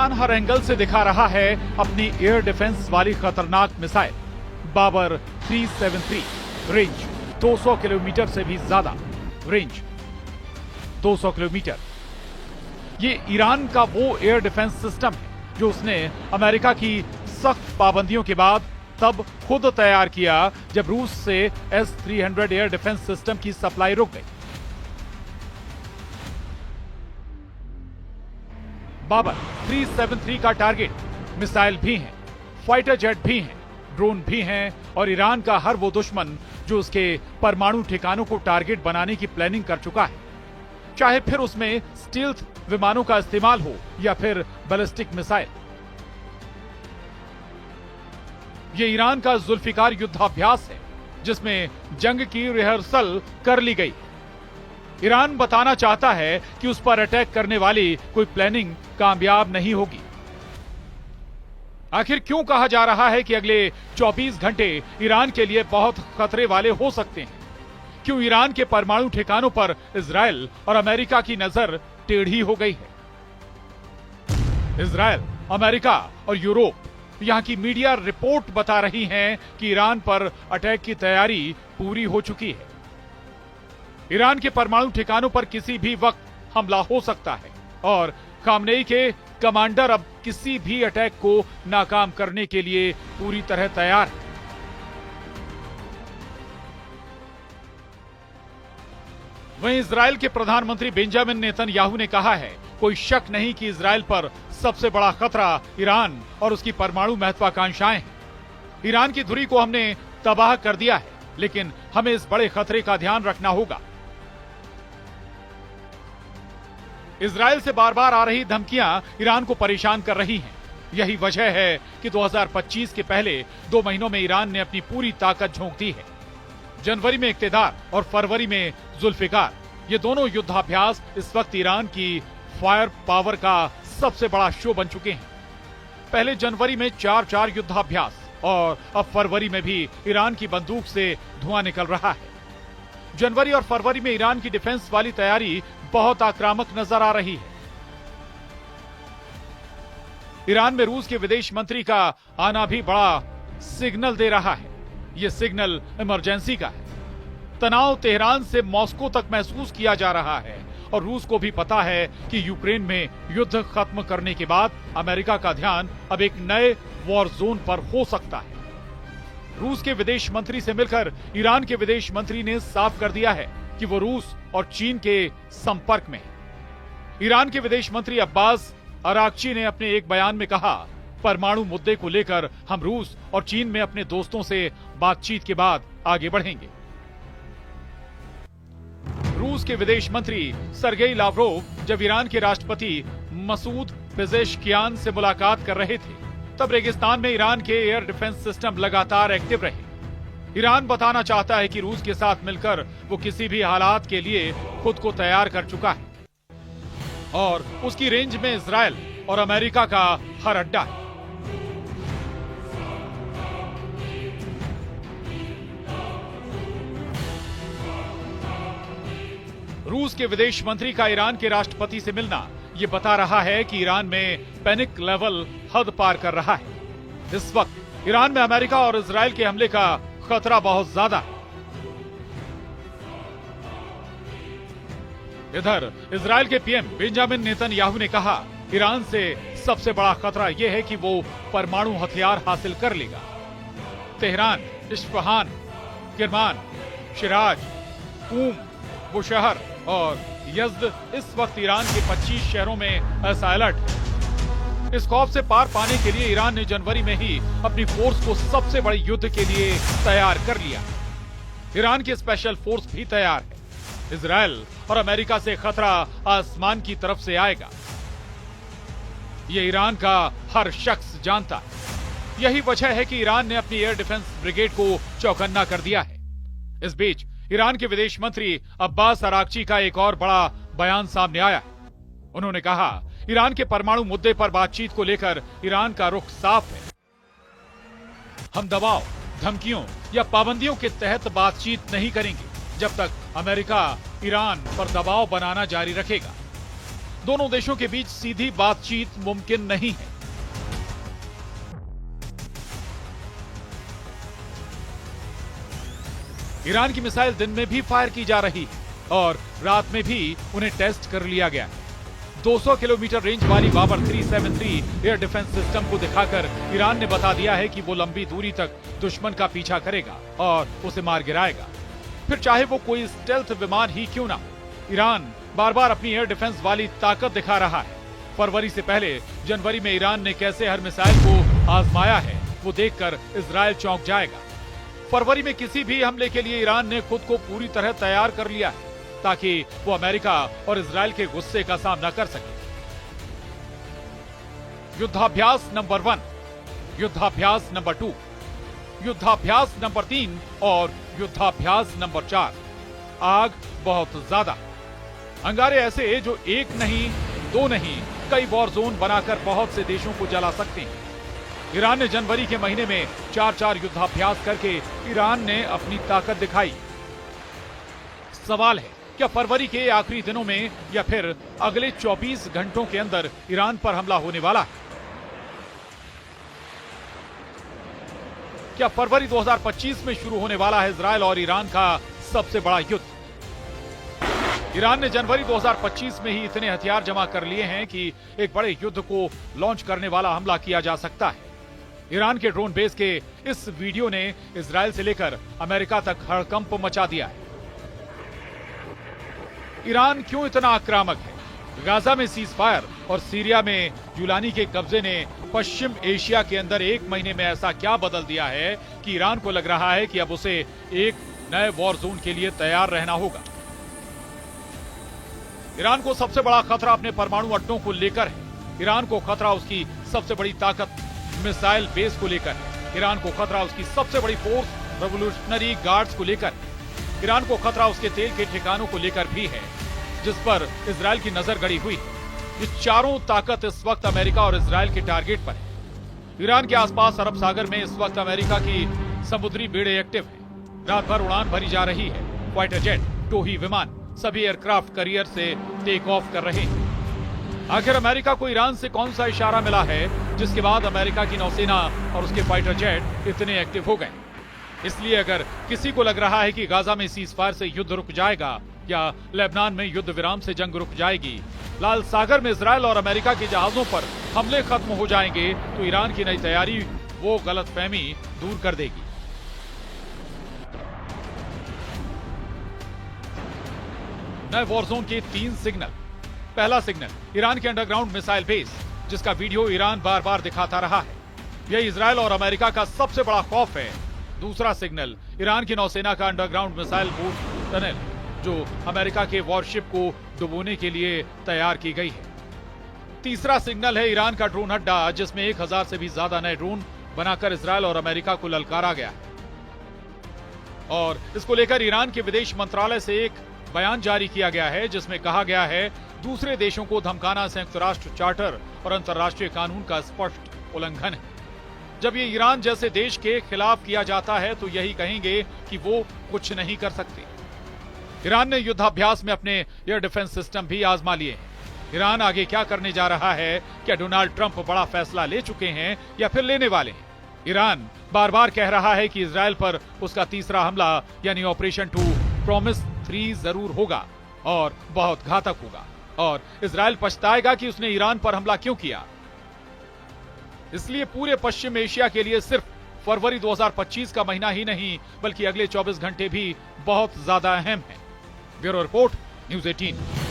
पाकिस्तान हर angle से दिखा रहा है अपनी एयर डिफेंस वाली खतरनाक मिसाइल बाबर 373। रेंज 200 किलोमीटर से भी ज्यादा। Range 200 kilometre. ये ईरान का वो एयर डिफेंस सिस्टम है जो उसने अमेरिका की सख्त पाबंदियों के बाद तब खुद तैयार किया जब रूस से S-300 एयर डिफेंस सिस्टम की सप्लाई रुक गई। बाबर 373 का टारगेट मिसाइल भी हैं, फाइटर जेट भी हैं, ड्रोन भी हैं और ईरान का हर वो दुश्मन जो उसके परमाणु ठिकानों को टारगेट बनाने की प्लानिंग कर चुका है, चाहे फिर उसमें स्टील्थ विमानों का इस्तेमाल हो या फिर बैलिस्टिक मिसाइल। ये ईरान का जुल्फिकार युद्धाभ्यास है जिसमें जंग की रिहर्सल कर ली गई। ईरान बताना चाहता है कि उस पर अटैक करने वाली कोई प्लानिंग कामयाब नहीं होगी। आखिर क्यों कहा जा रहा है कि अगले 24 घंटे ईरान के लिए बहुत खतरे वाले हो सकते हैं? क्यों ईरान के परमाणु ठिकानों पर इजराइल और अमेरिका की नजर टेढ़ी हो गई है? इजराइल, अमेरिका और यूरोप, यहां की मीडिया रिपोर्ट बता रही हैं कि ईरान पर अटैक की तैयारी पूरी हो चुकी है। ईरान के परमाणु ठिकानों पर किसी भी वक्त हमला हो सकता है और खामनेई के कमांडर अब किसी भी अटैक को नाकाम करने के लिए पूरी तरह तैयार है। वहीं इजराइल के प्रधानमंत्री बेंजामिन नेतन्याहू ने कहा है, कोई शक नहीं कि इजराइल पर सबसे बड़ा खतरा ईरान और उसकी परमाणु महत्वाकांक्षाएं हैं। ईरान की धुरी को हमने तबाह कर दिया है, लेकिन हमें इस बड़े खतरे का ध्यान रखना होगा। इजराइल से बार बार आ रही धमकियां ईरान को परेशान कर रही हैं। यही वजह है कि 2025 के पहले 2 महीनों में ईरान ने अपनी पूरी ताकत झोंक दी है। जनवरी में इक्तेदार और फरवरी में जुल्फिकार, ये दोनों युद्धाभ्यास इस वक्त ईरान की फायर पावर का सबसे बड़ा शो बन चुके हैं। पहले जनवरी में 4 युद्धाभ्यास और अब फरवरी में भी ईरान की बंदूक से धुआं निकल रहा है। जनवरी और फरवरी में ईरान की डिफेंस वाली तैयारी बहुत आक्रामक नजर आ रही है। ईरान में रूस के विदेश मंत्री का आना भी बड़ा सिग्नल दे रहा है। यह सिग्नल इमरजेंसी का है। तनाव तेहरान से मॉस्को तक महसूस किया जा रहा है और रूस को भी पता है कि यूक्रेन में युद्ध खत्म करने के बाद अमेरिका का ध्यान अब एक नए वॉर जोन पर हो सकता है। रूस के विदेश मंत्री से मिलकर ईरान के विदेश मंत्री ने साफ कर दिया है कि वो रूस और चीन के संपर्क में है। ईरान के विदेश मंत्री अब्बास अराक्ची ने अपने एक बयान में कहा, परमाणु मुद्दे को लेकर हम रूस और चीन में अपने दोस्तों से बातचीत के बाद आगे बढ़ेंगे। रूस के विदेश मंत्री सरगेई लावरोव जब ईरान के राष्ट्रपति मसूद पेजेश्कियान से मुलाकात कर रहे थे, तब रेगिस्तान में ईरान के एयर डिफेंस सिस्टम लगातार एक्टिव रहे। ईरान बताना चाहता है कि रूस के साथ मिलकर वो किसी भी हालात के लिए खुद को तैयार कर चुका है और उसकी रेंज में इजराइल और अमेरिका का हर अड्डा है। रूस के विदेश मंत्री का ईरान के राष्ट्रपति से मिलना ये बता रहा है कि ईरान में पैनिक लेवल हद पार कर रहा है। इस वक्त ईरान में अमेरिका और इजराइल के हमले का खतरा बहुत ज्यादा है। इधर इजराइल के पीएम बेंजामिन नेतन्याहू ने कहा, ईरान से सबसे बड़ा खतरा यह है कि वो परमाणु हथियार हासिल कर लेगा। तेहरान, इस्फहान, किरमान, शिराज, कूम, बुशहर और यज़्द इस वक्त ईरान के 25 शहरों में ऐसा अलर्ट है। इस खौफ से पार पाने के लिए ईरान ने जनवरी में ही अपनी फोर्स को सबसे बड़े युद्ध के लिए तैयार कर लिया। ईरान की स्पेशल फोर्स भी तैयार है। इजराइल और अमेरिका से खतरा आसमान की तरफ से आएगा, ये ईरान का हर शख्स जानता है। यही वजह है कि ईरान ने अपनी एयर डिफेंस ब्रिगेड को चौकन्ना कर दिया है। इस बीच ईरान के विदेश मंत्री अब्बास अराक्ची का एक और बड़ा बयान सामने आया है। उन्होंने कहा, ईरान के परमाणु मुद्दे पर बातचीत को लेकर ईरान का रुख साफ है। हम दबाव, धमकियों या पाबंदियों के तहत बातचीत नहीं करेंगे जब तक अमेरिका ईरान पर दबाव बनाना जारी रखेगा। दोनों देशों के बीच सीधी बातचीत मुमकिन नहीं है। ईरान की मिसाइल दिन में भी फायर की जा रही है और रात में भी उन्हें टेस्ट कर लिया गया। 200 किलोमीटर रेंज वाली बाबर 373 एयर डिफेंस सिस्टम को दिखाकर ईरान ने बता दिया है कि वो लंबी दूरी तक दुश्मन का पीछा करेगा और उसे मार गिराएगा, फिर चाहे वो कोई स्टेल्थ विमान ही क्यों ना। ईरान बार बार अपनी एयर डिफेंस वाली ताकत दिखा रहा है। फरवरी से पहले जनवरी में ईरान ने कैसे हर मिसाइल को आजमाया है वो देखकर इजराइल चौंक जाएगा। फरवरी में किसी भी हमले के लिए ईरान ने खुद को पूरी तरह तैयार कर लिया है ताकि वो अमेरिका और इजराइल के गुस्से का सामना कर सके। युद्धाभ्यास नंबर 1, युद्धाभ्यास नंबर 2, युद्धाभ्यास नंबर 3 और युद्धाभ्यास नंबर 4। आग बहुत ज्यादा, अंगारे ऐसे जो एक नहीं, दो नहीं, कई वॉर जोन बनाकर बहुत से देशों को जला सकते हैं। ईरान ने जनवरी के महीने में 4 युद्धाभ्यास करके ईरान ने अपनी ताकत दिखाई। सवाल है क्या फरवरी के आखिरी दिनों में या फिर अगले 24 घंटों के अंदर ईरान पर हमला होने वाला है? क्या फरवरी 2025 में शुरू होने वाला है इजराइल और ईरान का सबसे बड़ा युद्ध? ईरान ने जनवरी 2025 में ही इतने हथियार जमा कर लिए हैं कि एक बड़े युद्ध को लॉन्च करने वाला हमला किया जा सकता है। ईरान के ड्रोन बेस के इस वीडियो ने इजराइल से लेकर अमेरिका तक हड़कंप मचा दिया है। ईरान क्यों इतना आक्रामक है? गाजा में सीज फायर और सीरिया में जुलानी के कब्जे ने पश्चिम एशिया के अंदर एक महीने में ऐसा क्या बदल दिया है कि ईरान को लग रहा है कि अब उसे एक नए वॉर जोन के लिए तैयार रहना होगा। ईरान को सबसे बड़ा खतरा अपने परमाणु अड्डों को लेकर है। ईरान को खतरा उसकी सबसे बड़ी ताकत मिसाइल बेस को लेकर है। ईरान को खतरा उसकी सबसे बड़ी फोर्स रेवोल्यूशनरी गार्ड्स को लेकर है। ईरान को खतरा उसके तेल के ठिकानों को लेकर भी है जिस पर इजराइल की नजर गड़ी हुई है। ये चारों ताकत इस वक्त अमेरिका और इजराइल के टारगेट पर है। ईरान के आसपास अरब सागर में इस वक्त अमेरिका की समुद्री बेड़े एक्टिव है। रात भर उड़ान भरी जा रही है। फाइटर जेट, टोही विमान सभी एयरक्राफ्ट करियर से टेक ऑफ कर रहे हैं। आखिर अमेरिका को ईरान से कौन सा इशारा मिला है जिसके बाद अमेरिका की नौसेना और उसके फाइटर जेट इतने एक्टिव हो गए? इसलिए अगर किसी को लग रहा है कि गाजा में सीज फायर से युद्ध रुक जाएगा या लेबनान में युद्ध विराम से जंग रुक जाएगी, लाल सागर में इजराइल और अमेरिका के जहाजों पर हमले खत्म हो जाएंगे, तो ईरान की नई तैयारी वो गलतफहमी दूर कर देगी। नए वॉर जोन के 3 सिग्नल। पहला सिग्नल, ईरान के अंडरग्राउंड मिसाइल बेस जिसका वीडियो ईरान बार बार दिखाता रहा है। यह इजराइल और अमेरिका का सबसे बड़ा खौफ है। दूसरा सिग्नल, ईरान की नौसेना का अंडरग्राउंड मिसाइल बूट टनल जो अमेरिका के वॉरशिप को डुबोने के लिए तैयार की गई है। तीसरा सिग्नल है ईरान का ड्रोन अड्डा जिसमें 1000 से भी ज्यादा नए ड्रोन बनाकर इजराइल और अमेरिका को ललकारा गया है। और इसको लेकर ईरान के विदेश मंत्रालय से एक बयान जारी किया गया है जिसमें कहा गया है दूसरे देशों को धमकाना संयुक्त राष्ट्र चार्टर और अंतर्राष्ट्रीय कानून का स्पष्ट उल्लंघन है। जब ये ईरान जैसे देश के खिलाफ किया जाता है तो यही कहेंगे कि वो कुछ नहीं कर सकते। ईरान ने युद्धाभ्यास में अपने एयर डिफेंस सिस्टम भी आजमा लिए हैं। ईरान आगे क्या करने जा रहा है? क्या डोनाल्ड ट्रंप बड़ा फैसला ले चुके हैं या फिर लेने वाले हैं? ईरान बार बार कह रहा है कि इजराइल पर उसका तीसरा हमला यानी ऑपरेशन 2 प्रॉमिस 3 जरूर होगा और बहुत घातक होगा और इजराइल पछताएगा कि उसने ईरान पर हमला क्यों किया। इसलिए पूरे पश्चिम एशिया के लिए सिर्फ फरवरी 2025 का महीना ही नहीं बल्कि अगले 24 घंटे भी बहुत ज्यादा अहम है। Bureau report, news 18।